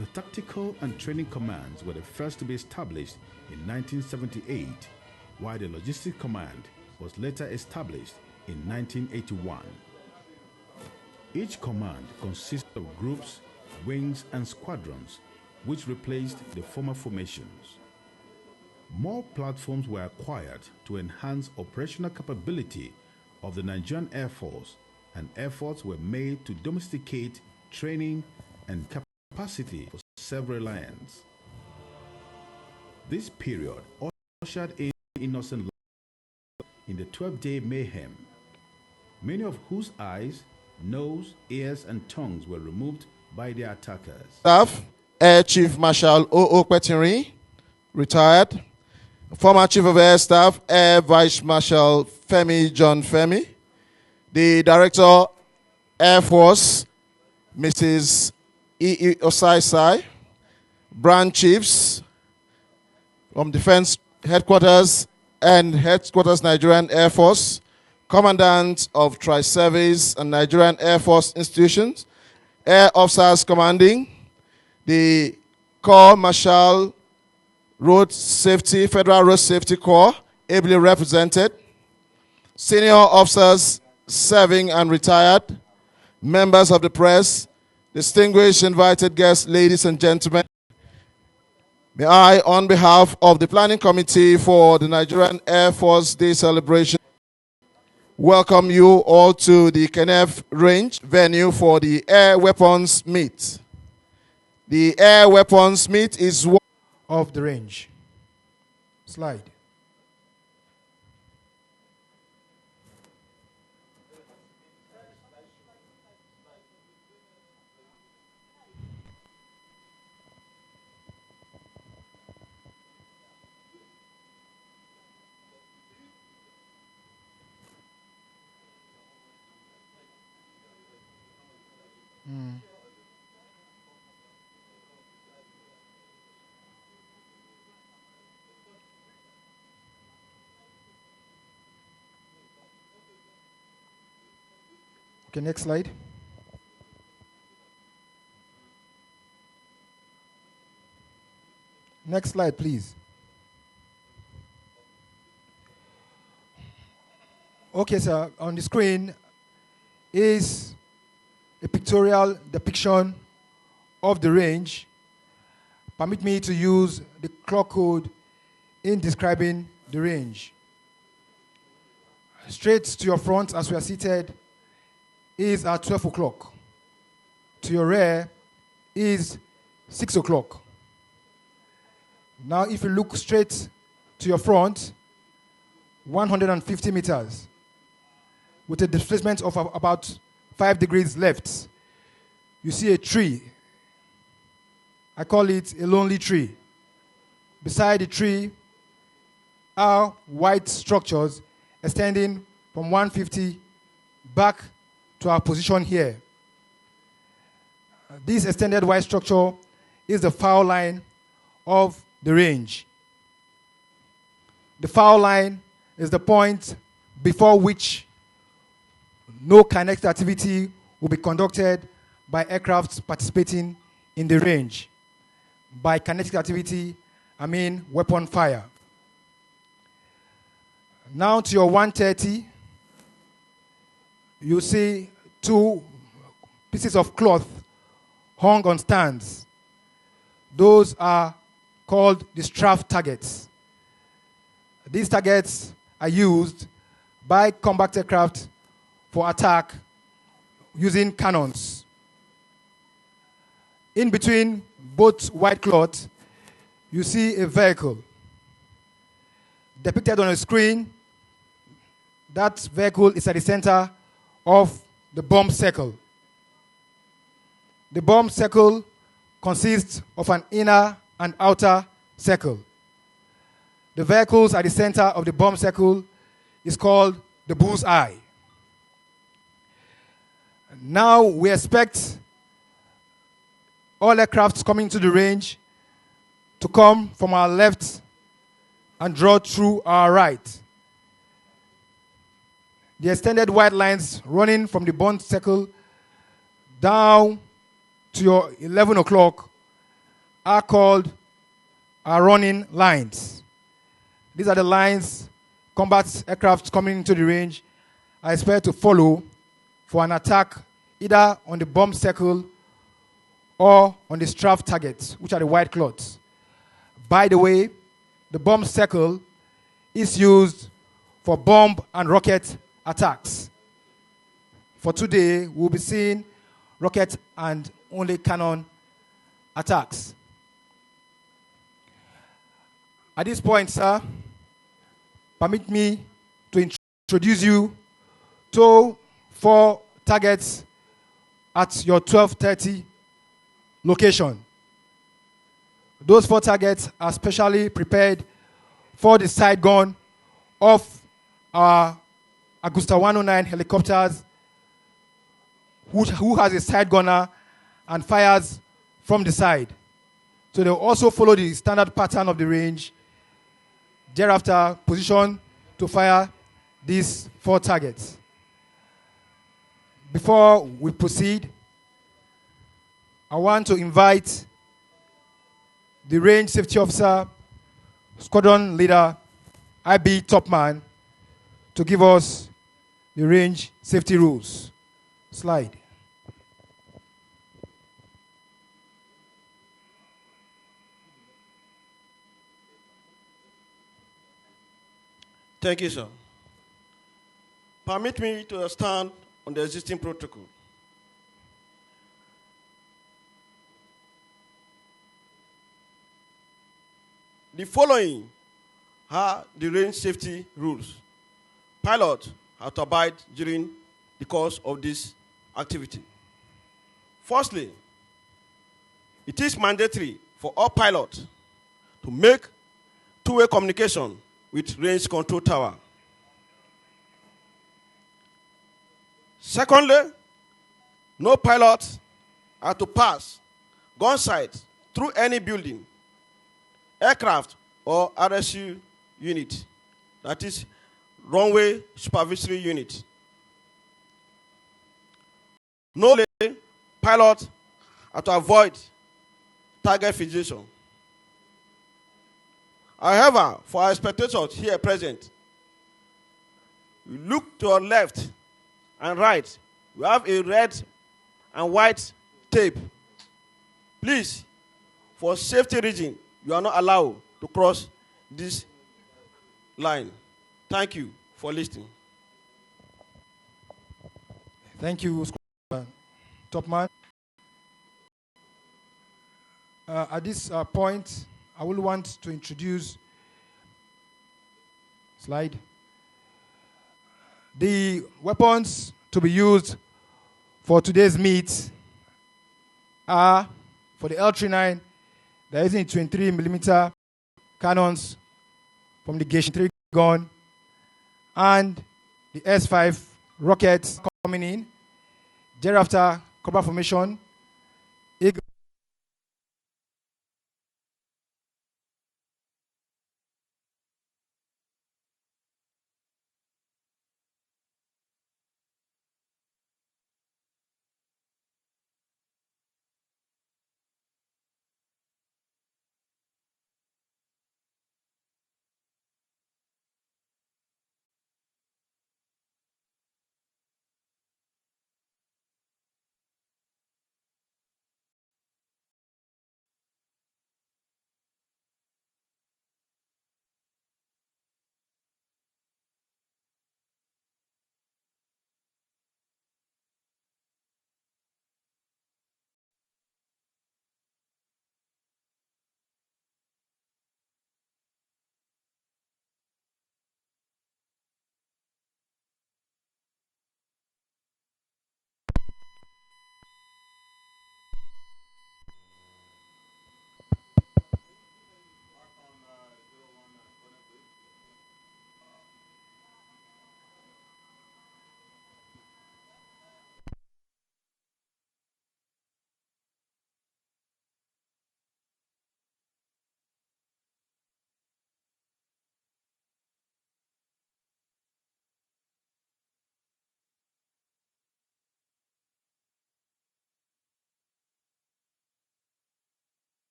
The Tactical and Training Commands were the first to be established in 1978, while the Logistics Command was later established in 1981. Each command consists of groups, wings, and squadrons, which replaced the former formations. More platforms were acquired to enhance operational capability of the Nigerian Air Force, and efforts were made to domesticate training and capacity for self-reliance. This period ushered in innocent lives in the 12-day mayhem, many of whose eyes, nose, ears, and tongues were removed by their attackers. Staff, Air Chief Marshal O.O. Petiri, retired. Former Chief of Air Staff, Air Vice Marshal Femi John Femi. The Director, Air Force, Mrs. E. Osai Sai. Branch Chiefs from Defense Headquarters and Headquarters Nigerian Air Force. Commandant of Tri-Service and Nigerian Air Force institutions. Air Officers Commanding. The Corps Marshal Road Safety, Federal Road Safety Corps, ably represented. Senior officers serving and retired. Members of the press, distinguished invited guests, ladies and gentlemen. May I, on behalf of the Planning Committee for the Nigerian Air Force Day celebration, welcome you all to the Kenef Range venue for the Air Weapons Meet. The Air Weapons Meet is one of the range. Slide. Okay, next slide. Next slide, please. Okay, sir, on the screen is a pictorial depiction of the range. Permit me to use the clock code in describing the range. Straight to your front as we are seated is at 12 o'clock. To your rear is 6 o'clock. Now if you look straight to your front, 150 meters, with a displacement of about 5 degrees left, you see a tree. I call it a lonely tree. Beside the tree are white structures extending from 150 back to our position here. This extended white structure is the foul line of the range. The foul line is the point before which no kinetic activity will be conducted by aircraft participating in the range. By kinetic activity, I mean weapon fire. Now to your 130, you see 2 pieces of cloth hung on stands. Those are called the strafe targets. These targets are used by combat aircraft for attack using cannons. In between both white cloth, you see a vehicle. Depicted on a screen, that vehicle is at the center of the bomb circle. The bomb circle consists of an inner and outer circle. The vehicles at the center of the bomb circle is called the bull's eye. Now we expect all aircrafts coming to the range to come from our left and draw through our right. The extended white lines running from the bomb circle down to your 11 o'clock are called running lines. These are the lines combat aircraft coming into the range are expected to follow for an attack either on the bomb circle or on the strafe targets, which are the white cloths. By the way, the bomb circle is used for bomb and rocket attacks. For today, we'll be seeing rocket and only cannon attacks. At this point, sir, permit me to introduce you to 4 targets at your 12:30 location. Those 4 targets are specially prepared for the side gun of our Agusta 109 helicopters, who has a side gunner and fires from the side. So they'll also follow the standard pattern of the range. Thereafter, position to fire these 4 targets. Before we proceed, I want to invite the range safety officer, squadron leader, IB Topman, to give us the range safety rules. Slide. Thank you, sir. Permit me to stand on the existing protocol. The following are the range safety rules. Pilots have to abide during the course of this activity. Firstly, it is mandatory for all pilots to make two-way communication with range control tower. Secondly, no pilots are to pass gun sight through any building, aircraft, or RSU unit, that is runway supervisory unit. No pilots are to avoid target fixation. However, for our spectators here present, you look to your left and right. We have a red and white tape. Please, for safety reason, you are not allowed to cross this line. Thank you for listening. Thank you, Topman. At this point, I will want to introduce, slide, the weapons to be used for today's meet are, for the L39, they're using 23mm cannons from the Gation 3 gun, and the S5 rockets coming in. Thereafter, cobra formation, eagle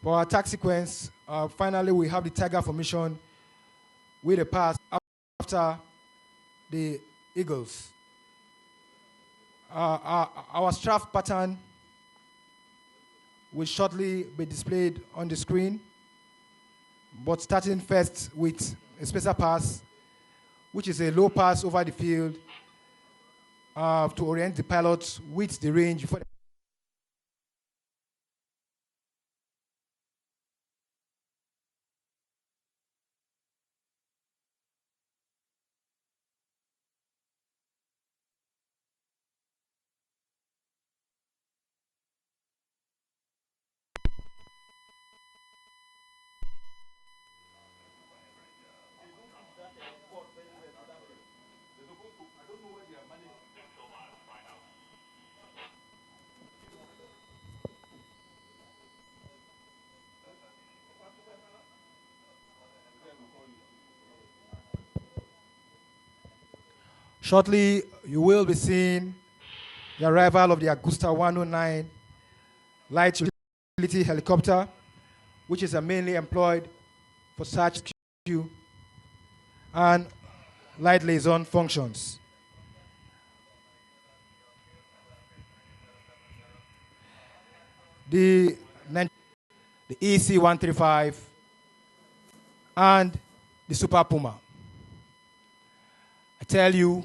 For our attack sequence, finally we have the tiger formation with a pass after the eagles. Our strafe pattern will shortly be displayed on the screen, but starting first with a spacer pass, which is a low pass over the field to orient the pilot with the range before. Shortly, you will be seeing the arrival of the Augusta 109 light utility helicopter, which is mainly employed for search, rescue, and light liaison functions. The EC-135 and the Super Puma. I tell you,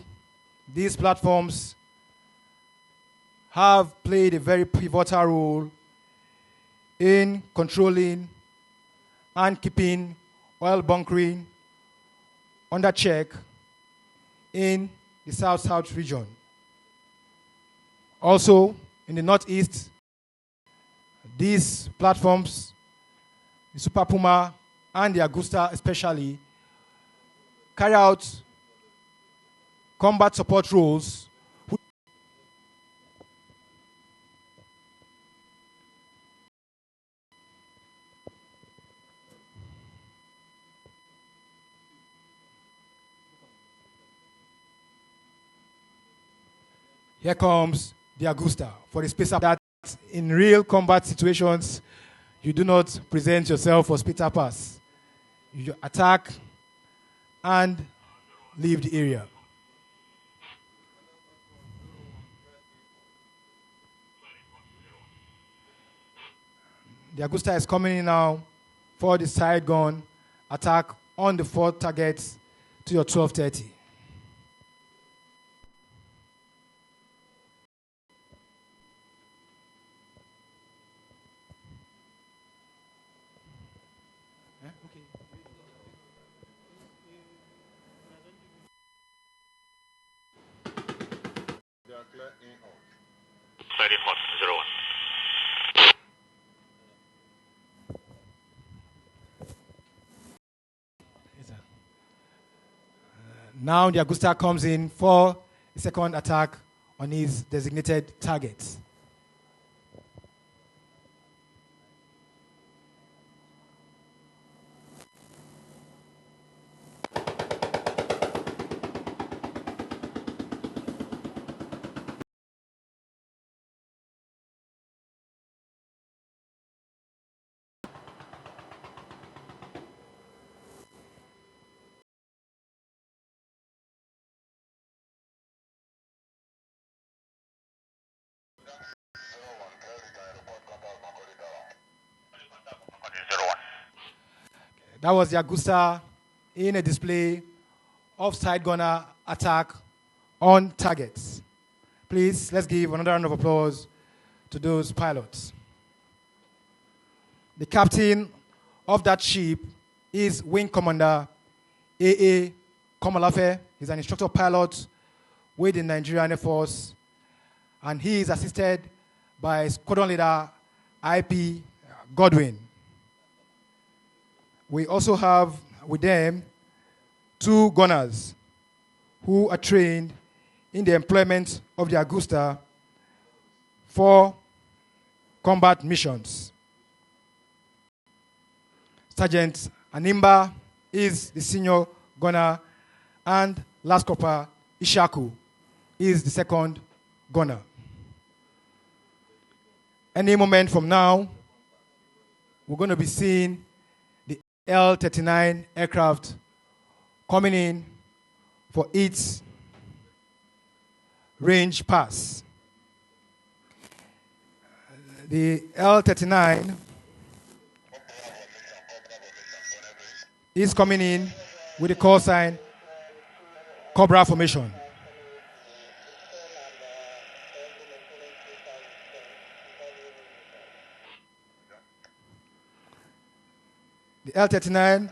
these platforms have played a very pivotal role in controlling and keeping oil bunkering under check in the South-South region. Also, in the Northeast, these platforms, the Super Puma and the Augusta especially, carry out combat support roles. Here comes the Augusta for the spacer that in real combat situations, you do not present yourself for spacer pass. You attack and leave the area. The Augusta is coming in now for the side gun attack on the 4 targets to your 1230. Ready hot 01. Now the Augusta comes in for a second attack on his designated targets. That was the Augusta in a display of side gunner attack on targets. Please, let's give another round of applause to those pilots. The captain of that ship is Wing Commander A.A. Komalafe. He's an instructor pilot with the Nigerian Air Force, and he is assisted by Squadron Leader I.P. Godwin. We also have with them 2 gunners who are trained in the employment of the Augusta for combat missions. Sergeant Animba is the senior gunner, and Last Corporal Ishaku is the second gunner. Any moment from now, we're going to be seeing the L-39 aircraft coming in for its range pass. The L-39 is coming in with the call sign Cobra formation. The L-39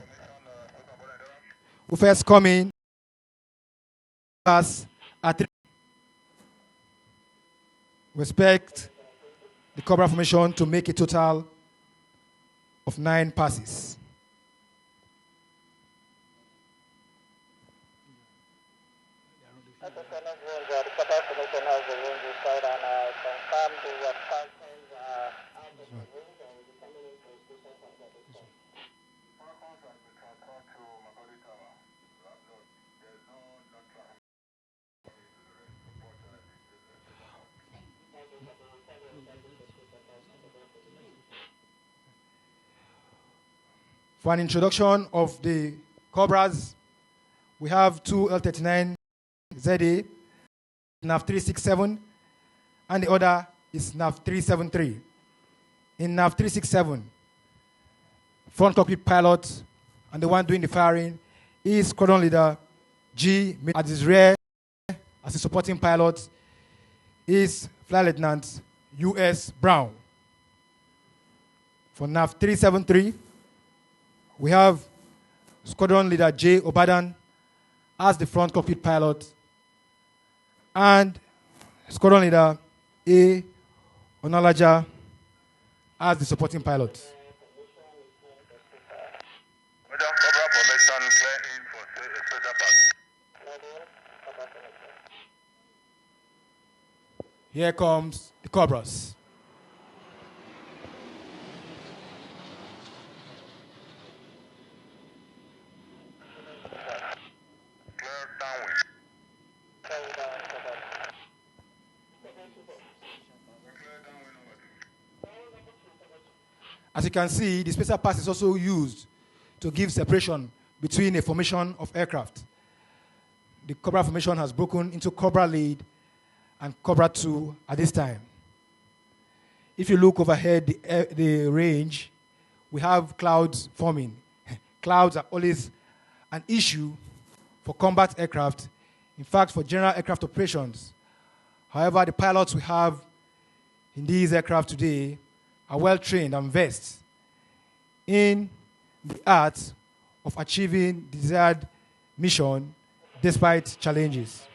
will first come in pass at 3. We expect the Cobra formation to make a total of 9 passes. For an introduction of the Cobras, we have 2 L-39 ZA, Naf 367, and the other is Naf 373. In Naf 367, front cockpit pilot and the one doing the firing is squadron leader G. At his rear, as a supporting pilot, is Flight Lieutenant U.S. Brown. For Naf 373, we have squadron leader J. Obadan as the front cockpit pilot and squadron leader A. Onalaja as the supporting pilot. Here comes the Cobras. As you can see, the spacer pass is also used to give separation between a formation of aircraft. The Cobra formation has broken into Cobra lead and Cobra 2 at this time. If you look overhead the range, we have clouds forming. Clouds are always an issue for combat aircraft, in fact, for general aircraft operations. However, the pilots we have in these aircraft today are well trained and versed in the art of achieving desired mission despite challenges.